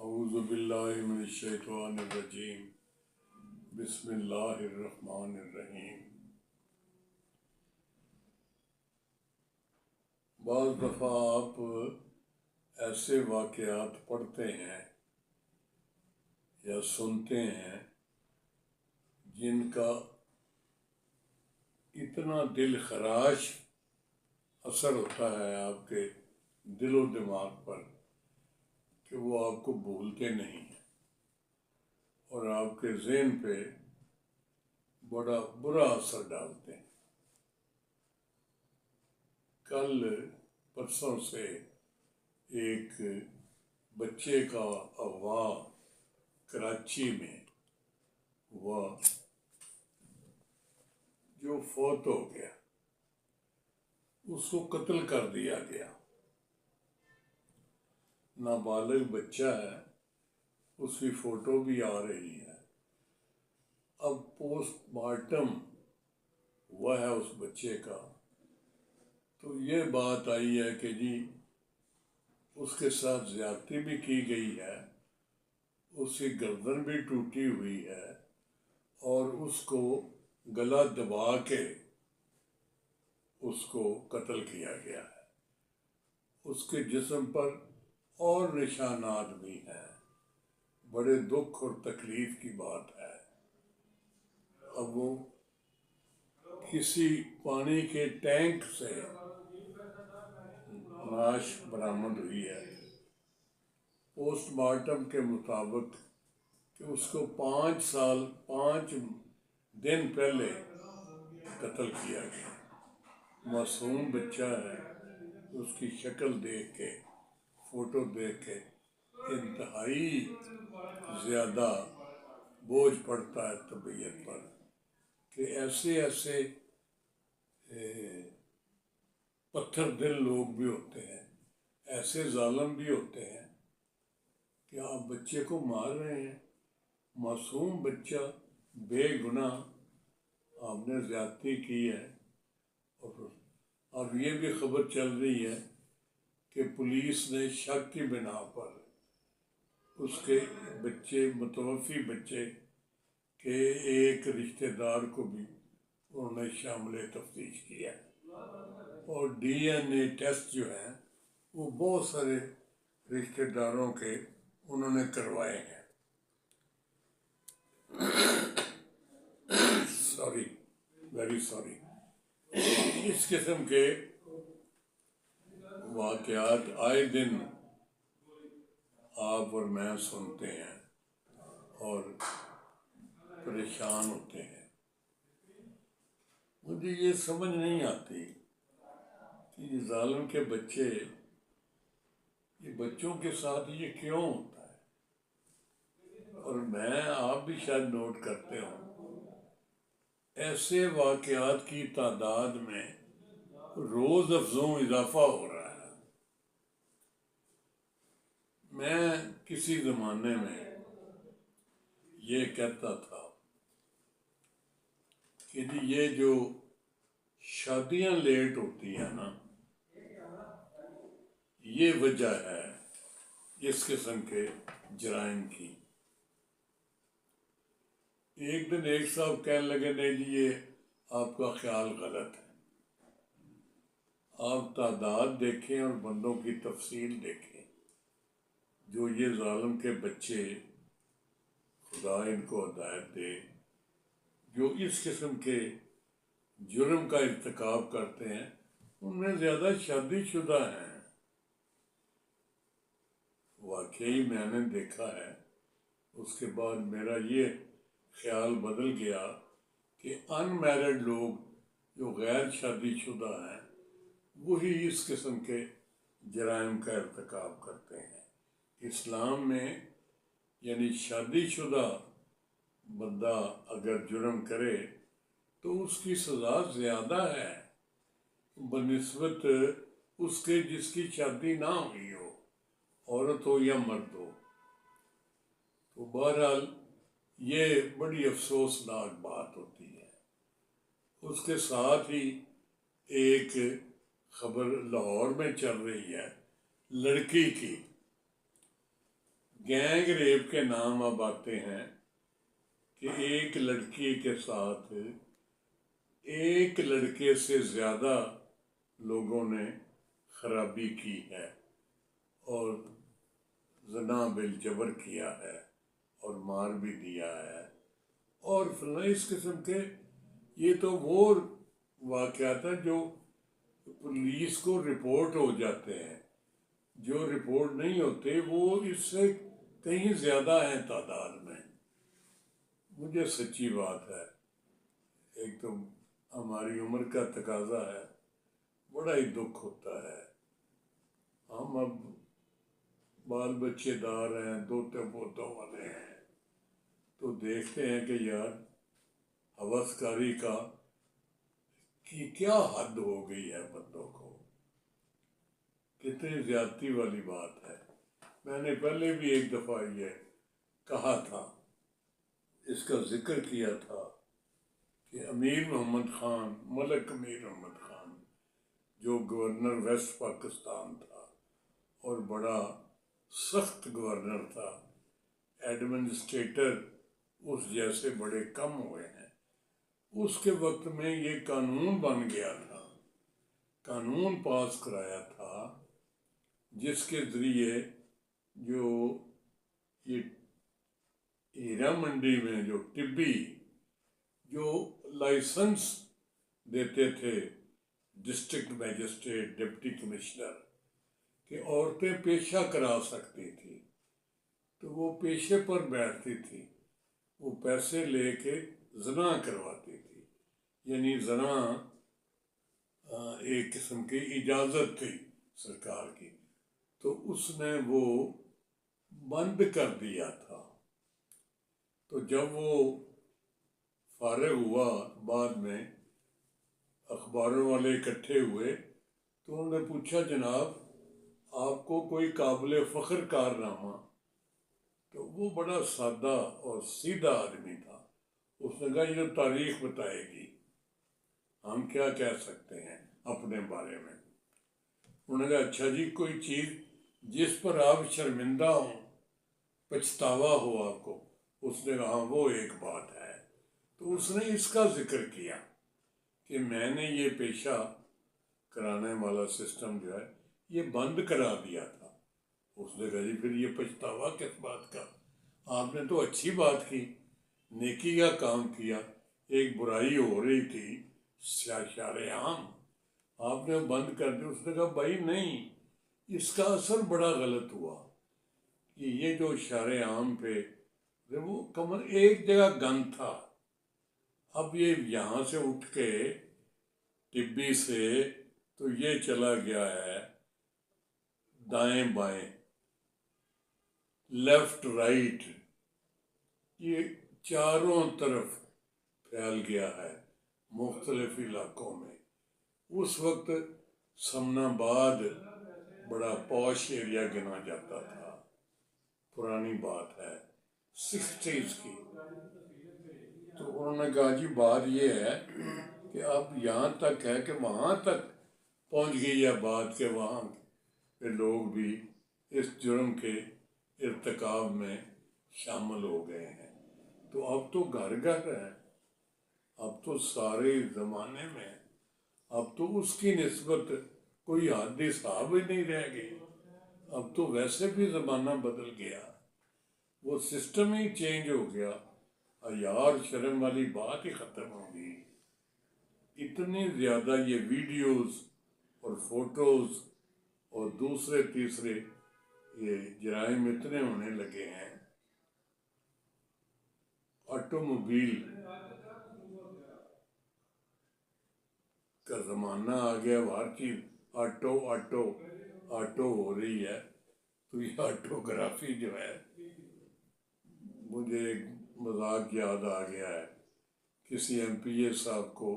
اعوذ باللہ من الشیطان الرجیم بسم اللہ الرحمن الرحیم۔ بعض دفعہ آپ ایسے واقعات پڑھتے ہیں یا سنتے ہیں جن کا اتنا دل خراش اثر ہوتا ہے آپ کے دل و دماغ پر کہ وہ آپ کو بھولتے نہیں ہیں اور آپ کے ذہن پہ بڑا برا اثر ڈالتے ہیں۔ کل پرسوں سے ایک بچے کا اغوا کراچی میں ہوا جو فوت ہو گیا، اس کو قتل کر دیا گیا۔ نابالغ بچہ ہے، اس کی فوٹو بھی آ رہی ہے۔ اب پوسٹ مارٹم ہوا ہے اس بچے کا، تو یہ بات آئی ہے کہ جی اس کے ساتھ زیادتی بھی کی گئی ہے، اس کی گردن بھی ٹوٹی ہوئی ہے اور اس کو گلا دبا کے اس کو قتل کیا گیا ہے۔ اس کے جسم پر اور نشانات بھی ہیں۔ بڑے دکھ اور تکلیف کی بات ہے۔ اب وہ کسی پانی کے ٹینک سے لاش برآمد ہوئی ہے۔ پوسٹ مارٹم کے مطابق کہ اس کو 5 دن پہلے قتل کیا گیا۔ معصوم بچہ ہے، اس کی شکل دیکھ کے، فوٹو دیکھ کے انتہائی زیادہ بوجھ پڑتا ہے طبیعت پر کہ ایسے پتھر دل لوگ بھی ہوتے ہیں، ایسے ظالم بھی ہوتے ہیں کہ آپ بچے کو مار رہے ہیں۔ معصوم بچہ بے گناہ، آپ نے زیادتی کی ہے۔ اور اب یہ بھی خبر چل رہی ہے کہ پولیس نے شک کی بنا پر اس کے متوفی بچے کے ایک رشتہ دار کو بھی انہوں نے شامل تفتیش کیا اور ڈی این اے ٹیسٹ جو ہیں وہ بہت سارے رشتہ داروں کے انہوں نے کروائے ہیں۔ Very sorry. اس قسم کے واقعات آئے دن آپ اور میں سنتے ہیں اور پریشان ہوتے ہیں۔ مجھے یہ سمجھ نہیں آتی کہ یہ ظالم کے بچے، یہ بچوں کے ساتھ یہ کیوں ہوتا ہے؟ اور میں آپ بھی شاید نوٹ کرتے ہوں، ایسے واقعات کی تعداد میں روز افزوں اضافہ ہو رہا ہے۔ میں کسی زمانے میں یہ کہتا تھا کہ جی یہ جو شادیاں لیٹ ہوتی ہیں نا، یہ وجہ ہے اس قسم کے جرائم کی۔ ایک دن ایک صاحب کہنے لگے نہیں جی یہ آپ کا خیال غلط ہے، آپ تعداد دیکھیں اور بندوں کی تفصیل دیکھیں۔ جو یہ ظالم کے بچے، خدا ان کو ہدایت دے، جو اس قسم کے جرم کا ارتکاب کرتے ہیں، ان میں زیادہ شادی شدہ ہیں۔ واقعی میں نے دیکھا ہے۔ اس کے بعد میرا یہ خیال بدل گیا کہ ان میرڈ لوگ جو غیر شادی شدہ ہیں وہی اس قسم کے جرائم کا ارتکاب کرتے ہیں۔ اسلام میں یعنی شادی شدہ بندہ اگر جرم کرے تو اس کی سزا زیادہ ہے بنسبت اس کے جس کی شادی نہ ہوئی ہو، عورت ہو یا مرد ہو۔ تو بہرحال یہ بڑی افسوسناک بات ہوتی ہے۔ اس کے ساتھ ہی ایک خبر لاہور میں چل رہی ہے لڑکی کی گینگ ریپ کے نام اب آتے ہیں کہ ایک لڑکی کے ساتھ ایک لڑکے سے زیادہ لوگوں نے خرابی کی ہے اور زنا بالجبر کیا ہے اور مار بھی دیا ہے اور فلاں اس قسم کے. یہ تو وہ واقعات ہیں جو پولیس کو رپورٹ ہو جاتے ہیں. جو رپورٹ نہیں ہوتے وہ اس سے کہیں زیادہ ہیں تعداد میں. مجھے سچی بات ہے، ایک تو ہماری عمر کا تقاضا ہے، بڑا ہی دکھ ہوتا ہے. ہم اب بال بچے دار ہیں، دوتے پوتوں والے ہیں، تو دیکھتے ہیں کہ یار ہوس کاری کی کیا حد ہو گئی ہے بندوں کو. کتنی زیادتی والی بات ہے. میں نے پہلے بھی ایک دفعہ یہ کہا تھا، اس کا ذکر کیا تھا کہ امیر محمد خان، ملک امیر محمد خان جو گورنر ویسٹ پاکستان تھا اور بڑا سخت گورنر تھا، ایڈمنسٹریٹر اس جیسے بڑے کم ہوئے ہیں. اس کے وقت میں یہ قانون بن گیا تھا، قانون پاس کرایا تھا جس کے ذریعے جو یہ ہیرا منڈی میں جو طبی جو لائسنس دیتے تھے ڈسٹرکٹ میجسٹریٹ، ڈپٹی کمشنر، کہ عورتیں پیشہ کرا سکتی تھی، تو وہ پیشے پر بیٹھتی تھی، وہ پیسے لے کے زنا کرواتی تھی. یعنی زنا ایک قسم کی اجازت تھی سرکار کی، تو اس نے وہ بند کر دیا تھا. تو جب وہ فارغ ہوا، بعد میں اخباروں والے اکٹھے ہوئے تو انہوں نے پوچھا جناب آپ کو کوئی قابل فخر کارنامہ؟ تو وہ بڑا سادہ اور سیدھا آدمی تھا. اس نے کہا یہ تاریخ بتائے گی، ہم کیا کہہ سکتے ہیں اپنے بارے میں. انہوں نے کہا اچھا جی کوئی چیز جس پر آپ شرمندہ ہوں، پچھتاوا ہو آپ کو. اس نے کہا وہ ایک بات ہے. تو اس نے اس کا ذکر کیا کہ میں نے یہ پیشہ کرانے والا سسٹم جو ہے یہ بند کرا دیا تھا. اس نے کہا جی پھر یہ پچھتاوا کس بات کا؟ آپ نے تو اچھی بات کی، نیکی کا کام کیا. ایک برائی ہو رہی تھی شار عام، آپ نے بند کر دیا. اس نے کہا بھائی نہیں، اس کا اثر بڑا غلط ہوا کہ یہ جو شار عام پہ وہ کمر ایک جگہ گند تھا، اب یہ یہاں سے اٹھ کے طبی سے تو یہ چلا گیا ہے دائیں بائیں، لیفٹ رائٹ، یہ چاروں طرف پھیل گیا ہے مختلف علاقوں میں. اس وقت سمن آباد بڑا پوش ایریا گنا جاتا تھا، پرانی بات ہے 60s کی. تو انہوں نے کہا جی بات یہ ہے کہ اب یہاں تک ہے کہ وہاں تک پہنچ گئی ہے بات کہ وہاں کے لوگ بھی اس جرم کے ارتکاب میں شامل ہو گئے ہیں. تو اب تو گھر گھر ہے، اب تو سارے زمانے میں، اب تو اس کی نسبت کوئی حد حساب ہی نہیں رہ گئی. اب تو ویسے بھی زمانہ بدل گیا، وہ سسٹم ہی چینج ہو گیا. یار شرم والی بات ہی ختم ہو گئی. اتنی زیادہ یہ ویڈیوز اور فوٹوز اور دوسرے تیسرے یہ جرائم اتنے ہونے لگے ہیں. آٹو موبیل کا زمانہ آ گیا، ہر چیز آٹو آٹو آٹو ہو رہی ہے. تو یہ آٹوگرافی جو ہے، مجھے ایک مذاق یاد آ گیا ہے. کسی ایم پی اے صاحب کو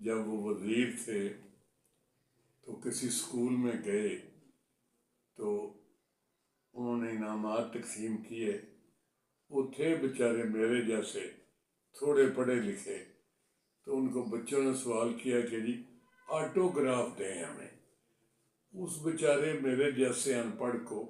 جب وہ وزیر تھے تو کسی اسکول میں گئے تو انہوں نے انعامات تقسیم کیے. وہ تھے بیچارے میرے جیسے تھوڑے پڑھے لکھے، تو ان کو بچوں نے سوال کیا کہ جی آٹوگراف دیں ہمیں. اس بیچارے میرے جیسے ان پڑھ کو